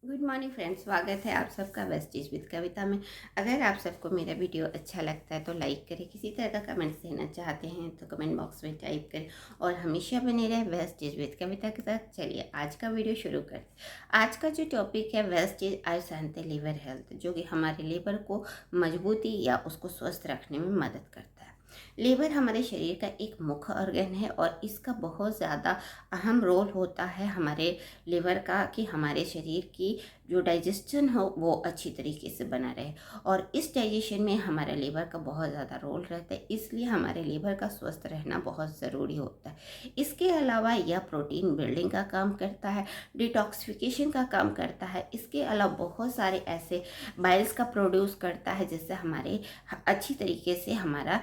Good morning friends, स्वागत है आप सबका वेस्टेज विद कविता में। अगर आप सबको मेरा वीडियो अच्छा लगता है तो लाइक करें। किसी तरह का कमेंट्स देना चाहते हैं तो कमेंट बॉक्स में टाइप करें और हमेशा बने रहे वेस्टेज विद कविता के साथ। चलिए आज का वीडियो शुरू करते हैं। आज का जो टॉपिक है वेस्टेज आय शांति लीवर हेल्थ, जो कि हमारे लीवर को मजबूती या उसको स्वस्थ रखने में मदद करता है। लीवर हमारे शरीर का एक मुख्य ऑर्गन है और इसका बहुत ज़्यादा अहम रोल होता है हमारे लीवर का, कि हमारे शरीर की जो डाइजेशन हो वो अच्छी तरीके से बना रहे। और इस डाइजेशन में हमारे लीवर का बहुत ज़्यादा रोल रहता है, इसलिए हमारे लीवर का स्वस्थ रहना बहुत ज़रूरी होता है। इसके अलावा यह प्रोटीन बिल्डिंग का काम करता है, डिटॉक्सिफिकेशन का काम करता है। इसके अलावा बहुत सारे ऐसे बाइल्स का प्रोड्यूस करता है जिससे हमारे अच्छी तरीके से हमारा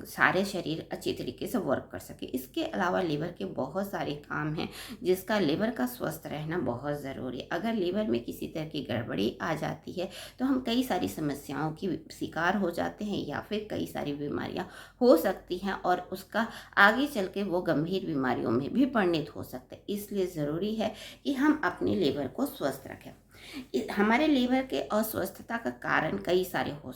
सारे शरीर अच्छी तरीके से वर्क कर सके। इसके अलावा लीवर के बहुत सारे काम हैं जिसका लीवर का स्वस्थ रहना बहुत ज़रूरी है। अगर लीवर में किसी तरह की गड़बड़ी आ जाती है तो हम कई सारी समस्याओं की शिकार हो जाते हैं या फिर कई सारी बीमारियां हो सकती हैं और उसका आगे चल के वो गंभीर बीमारियों में भी परिणत हो सकते हैं। इसलिए ज़रूरी है कि हम अपने लीवर को स्वस्थ रखें। हमारे लीवर के अस्वस्थता का कारण कई सारे हो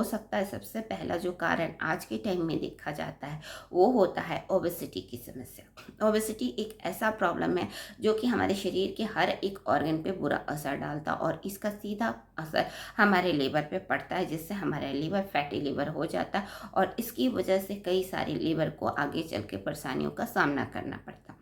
सकता है। सबसे पहला जो कारण आज के टाइम में देखा जाता है वो होता है ओबेसिटी की समस्या। ओबेसिटी एक ऐसा प्रॉब्लम है जो कि हमारे शरीर के हर एक ऑर्गन पे बुरा असर डालता है और इसका सीधा असर हमारे लीवर पे पड़ता है, जिससे हमारा लीवर फैटी लीवर हो जाता है और इसकी वजह से कई सारे लीवर को आगे चल के परेशानियों का सामना करना पड़ता है।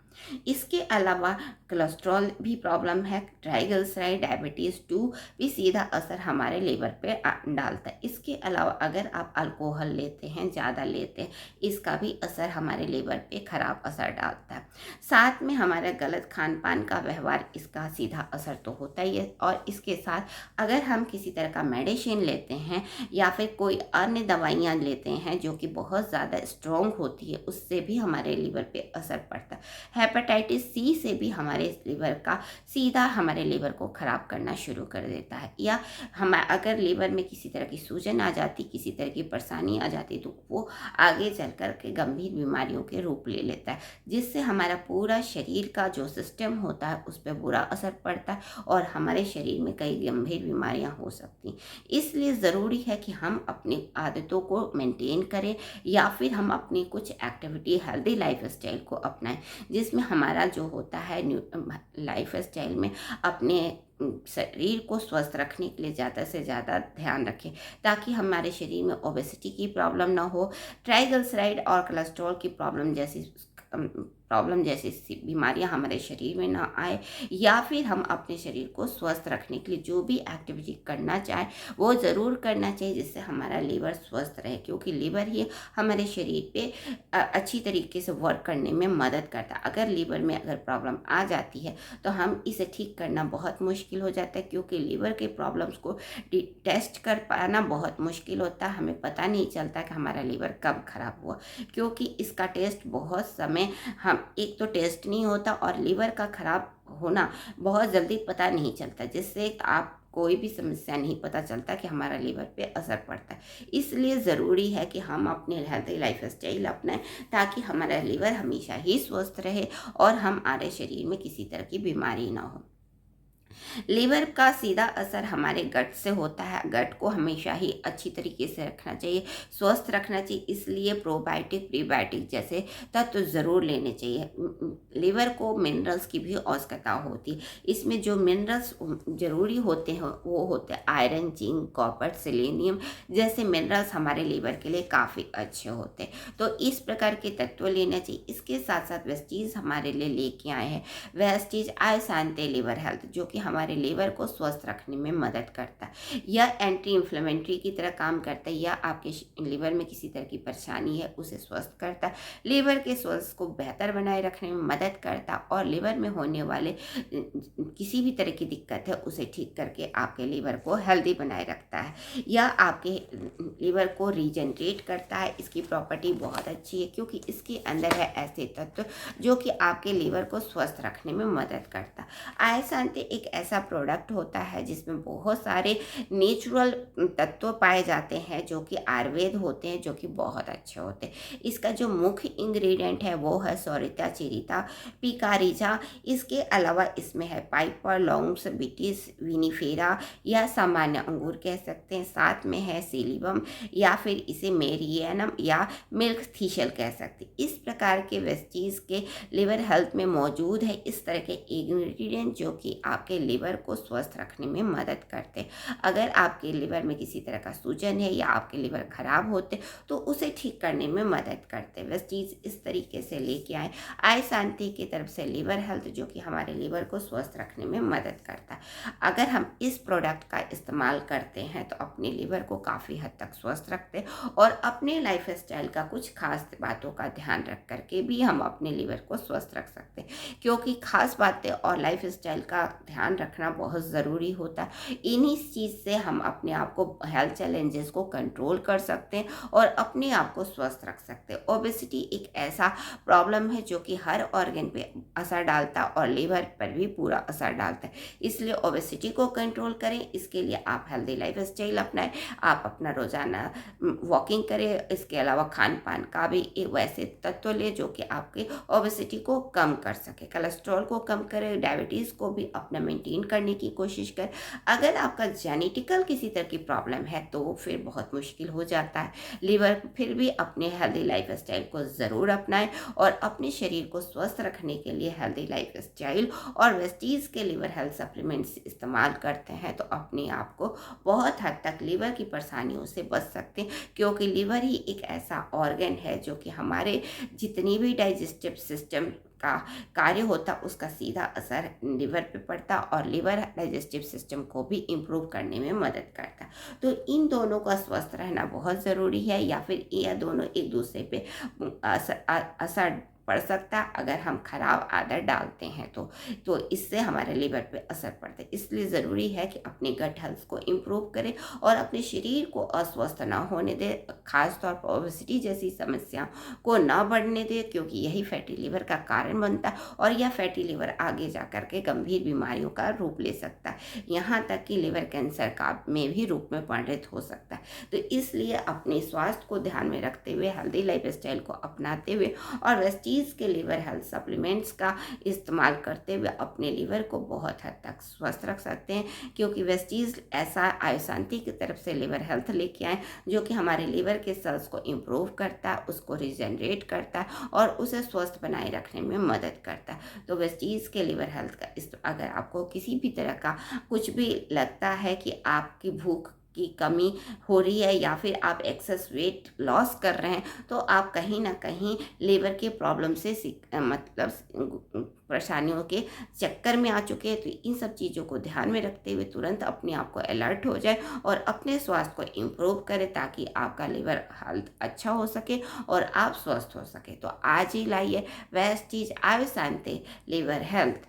इसके अलावा कोलेस्ट्रॉल भी प्रॉब्लम है। ट्राइग्लिसराइड डायबिटीज़ 2 भी सीधा असर हमारे लीवर पे डालता है। इसके अलावा अगर आप अल्कोहल लेते हैं, ज़्यादा लेते हैं, इसका भी असर हमारे लीवर पे ख़राब असर डालता है। साथ में हमारा गलत खान पान का व्यवहार, इसका सीधा असर तो होता ही है। और इसके साथ अगर हम किसी तरह का मेडिसिन लेते हैं या फिर कोई अन्य दवाइयाँ लेते हैं जो कि बहुत ज़्यादा स्ट्रॉन्ग होती है, उससे भी हमारे लीवर पे असर पड़ता है। हेपेटाइटिस सी से भी हमारे लीवर का सीधा हमारे लीवर को ख़राब करना शुरू कर देता है। या हम अगर लीवर में किसी तरह की सूजन आ जाती, किसी तरह की परेशानी आ जाती, तो वो आगे चल कर के गंभीर बीमारियों के रूप ले लेता है, जिससे हमारा पूरा शरीर का जो सिस्टम होता है उस पर बुरा असर पड़ता है और हमारे शरीर में कई गंभीर बीमारियां हो सकती हैं। इसलिए ज़रूरी है कि हम अपनी आदतों को मेंटेन करें या फिर हम अपनी कुछ एक्टिविटी, हेल्दी लाइफ स्टाइल को अपनाएं, जिसमें हमारा जो होता है लाइफ स्टाइल में अपने शरीर को स्वस्थ रखने के लिए ज़्यादा से ज़्यादा ध्यान रखें, ताकि हमारे शरीर में ओबेसिटी की प्रॉब्लम ना हो, ट्राइग्लिसराइड और कोलेस्ट्रॉल की प्रॉब्लम जैसी बीमारियां हमारे शरीर में ना आए। या फिर हम अपने शरीर को स्वस्थ रखने के लिए जो भी एक्टिविटी करना चाहें वो ज़रूर करना चाहिए, जिससे हमारा लीवर स्वस्थ रहे, क्योंकि लीवर ही हमारे शरीर पे अच्छी तरीके से वर्क करने में मदद करता है। अगर लीवर में अगर प्रॉब्लम आ जाती है तो हम इसे ठीक करना बहुत मुश्किल हो जाता है, क्योंकि लीवर के प्रॉब्लम्स को टेस्ट कर पाना बहुत मुश्किल होता है। हमें पता नहीं चलता कि हमारा लीवर कब खराब हुआ, क्योंकि इसका टेस्ट बहुत समय हम एक तो टेस्ट नहीं होता और लीवर का खराब होना बहुत जल्दी पता नहीं चलता, जिससे आप कोई भी समस्या नहीं पता चलता कि हमारा लीवर पे असर पड़ता है। इसलिए ज़रूरी है कि हम अपने हेल्थी लाइफ स्टाइल अपनाएं, ताकि हमारा लीवर हमेशा ही स्वस्थ रहे और हमारे शरीर में किसी तरह की बीमारी ना हो। लीवर का सीधा असर हमारे गट से होता है। गट को हमेशा ही अच्छी तरीके से रखना चाहिए, स्वस्थ रखना चाहिए, इसलिए प्रोबायोटिक प्रीबायोटिक जैसे तत्व ज़रूर लेने चाहिए। लीवर को मिनरल्स की भी आवश्यकता होती है। इसमें जो मिनरल्स ज़रूरी होते हैं वो होते हैं आयरन, जिंक, कॉपर, सेलेनियम जैसे मिनरल्स हमारे लीवर के लिए काफ़ी अच्छे होते हैं। तो इस प्रकार के तत्व लेना चाहिए। इसके साथ साथ वेस्टीज हमारे लिए लेके आए हैं वेस्टीज आय शांति लीवर हेल्थ, जो कि हमारे लीवर को स्वस्थ रखने में मदद करता है। यह एंटी इन्फ्लेमेटरी की तरह काम करता है। यह आपके लीवर में किसी तरह की परेशानी है उसे स्वस्थ करता है, लीवर के स्वास्थ्य को बेहतर बनाए रखने में मदद करता है और लीवर में होने वाले किसी भी तरह की दिक्कत है उसे ठीक करके आपके लीवर को हेल्दी बनाए रखता है। यह आपके लीवर को रीजनरेट करता है। इसकी प्रॉपर्टी बहुत अच्छी है, क्योंकि इसके अंदर है ऐसे तत्व जो कि आपके लीवर को स्वस्थ रखने में मदद करता है। आय शांति एक एक ऐसा प्रोडक्ट होता है जिसमें बहुत सारे नेचुरल तत्व पाए जाते हैं जो कि आयुर्वेद होते हैं, जो कि बहुत अच्छे होते हैं। इसका जो मुख्य इंग्रेडिएंट है वो है सौरिता चिरिता पिकारिजा। इसके अलावा इसमें है पाइपर लॉन्ग्स बिटिस विनिफेरा या सामान्य अंगूर कह सकते हैं, साथ में है सीलिबम या फिर इसे मेरियनम या मिल्क थीशल कह सकते हैं। इस प्रकार के वेस्टीज के लिवर हेल्थ में मौजूद है इस तरह के इंग्रेडिएंट जो कि आपके लिवर को स्वस्थ रखने में मदद करते हैं। अगर आपके लिवर में किसी तरह का सूजन है या आपके लिवर खराब होते तो उसे ठीक करने में मदद करते हैं। वेस्टीज इस तरीके से लेके आए आय शांति की तरफ से लिवर हेल्थ जो कि हमारे लिवर को स्वस्थ रखने में मदद करता है। अगर हम इस प्रोडक्ट का इस्तेमाल करते हैं तो अपने लिवर को काफ़ी हद तक स्वस्थ रखते हैं और अपने लाइफ स्टाइल का कुछ खास बातों का ध्यान रख करके भी हम अपने लिवर को स्वस्थ रख सकते हैं, क्योंकि खास बातें और लाइफ स्टाइल का ध्यान रखना बहुत ज़रूरी होता है। इन्हीं चीज़ से हम अपने आप को हेल्थ चैलेंजेस को कंट्रोल कर सकते हैं और अपने आप को स्वस्थ रख सकते हैं। ओबेसिटी एक ऐसा प्रॉब्लम है जो कि हर ऑर्गन पे असर डालता है और लिवर पर भी पूरा असर डालता है। इसलिए ओबेसिटी को कंट्रोल करें, इसके लिए आप हेल्दी लाइफ स्टाइल अपनाएं, आप अपना रोज़ाना वॉकिंग करें। इसके अलावा खान पान का भी एक वैसे तत्व ले जो कि आपके ओबेसिटी को कम कर सके, कोलेस्ट्रॉल को कम करे, डायबिटीज़ को भी अपना मेंटेन करने की कोशिश करें। अगर आपका जेनेटिकल किसी तरह की प्रॉब्लम है तो फिर बहुत मुश्किल हो जाता है। लिवर फिर भी अपने हेल्दी लाइफ स्टाइल को ज़रूर अपनाएं और अपने शरीर को स्वस्थ रखने के लिए हेल्दी लाइफ स्टाइल और वेस्टीज़ के लिवर हेल्थ सप्लीमेंट्स इस्तेमाल करते हैं तो अपने आप को बहुत हद तक लिवर की परेशानियों से बच सकते हैं, क्योंकि लिवर ही एक ऐसा ऑर्गन है जो कि हमारे जितनी भी डाइजेस्टिव सिस्टम का कार्य होता उसका सीधा असर लिवर पे पड़ता और लिवर डाइजेस्टिव सिस्टम को भी इम्प्रूव करने में मदद करता। तो इन दोनों का स्वस्थ रहना बहुत ज़रूरी है, या फिर यह दोनों एक दूसरे पे असर पड़ सकता है अगर हम खराब आदत डालते हैं तो इससे हमारे लिवर पे असर पड़ता है। इसलिए ज़रूरी है कि अपने गट हेल्थ को इम्प्रूव करें और अपने शरीर को अस्वस्थ ना होने दें, खास तौर पर ओबेसिटी जैसी समस्या को ना बढ़ने दें, क्योंकि यही फैटी लिवर का कारण बनता है और यह फैटी लिवर आगे जा कर के गंभीर बीमारियों का रूप ले सकता है, यहाँ तक कि लिवर कैंसर का में भी रूप में परिणत हो सकता है। तो इसलिए अपने स्वास्थ्य को ध्यान में रखते हुए हेल्दी लाइफ स्टाइल को अपनाते हुए और वेस्टीज के लिवर हेल्थ सप्लीमेंट्स का इस्तेमाल करते हुए अपने लिवर को बहुत हद तक स्वस्थ रख सकते हैं, क्योंकि वेस्टीज ऐसा आय शांति की तरफ से लिवर हेल्थ लेके आए जो कि हमारे लिवर के सेल्स को इम्प्रूव करता है, उसको रिजनरेट करता है और उसे स्वस्थ बनाए रखने में मदद करता है। तो वेस्टीज के लिवर हेल्थ का अगर आपको किसी भी तरह का कुछ भी लगता है कि आपकी भूख की कमी हो रही है या फिर आप एक्सेस वेट लॉस कर रहे हैं, तो आप कहीं ना कहीं लिवर के प्रॉब्लम से मतलब परेशानियों के चक्कर में आ चुके हैं। तो इन सब चीज़ों को ध्यान में रखते हुए तुरंत अपने आप को अलर्ट हो जाए और अपने स्वास्थ्य को इम्प्रूव करें ताकि आपका लिवर हेल्थ अच्छा हो सके और आप स्वस्थ हो सके। तो आज ही लाइए वेस्टीज आय शांति लिवर हेल्थ।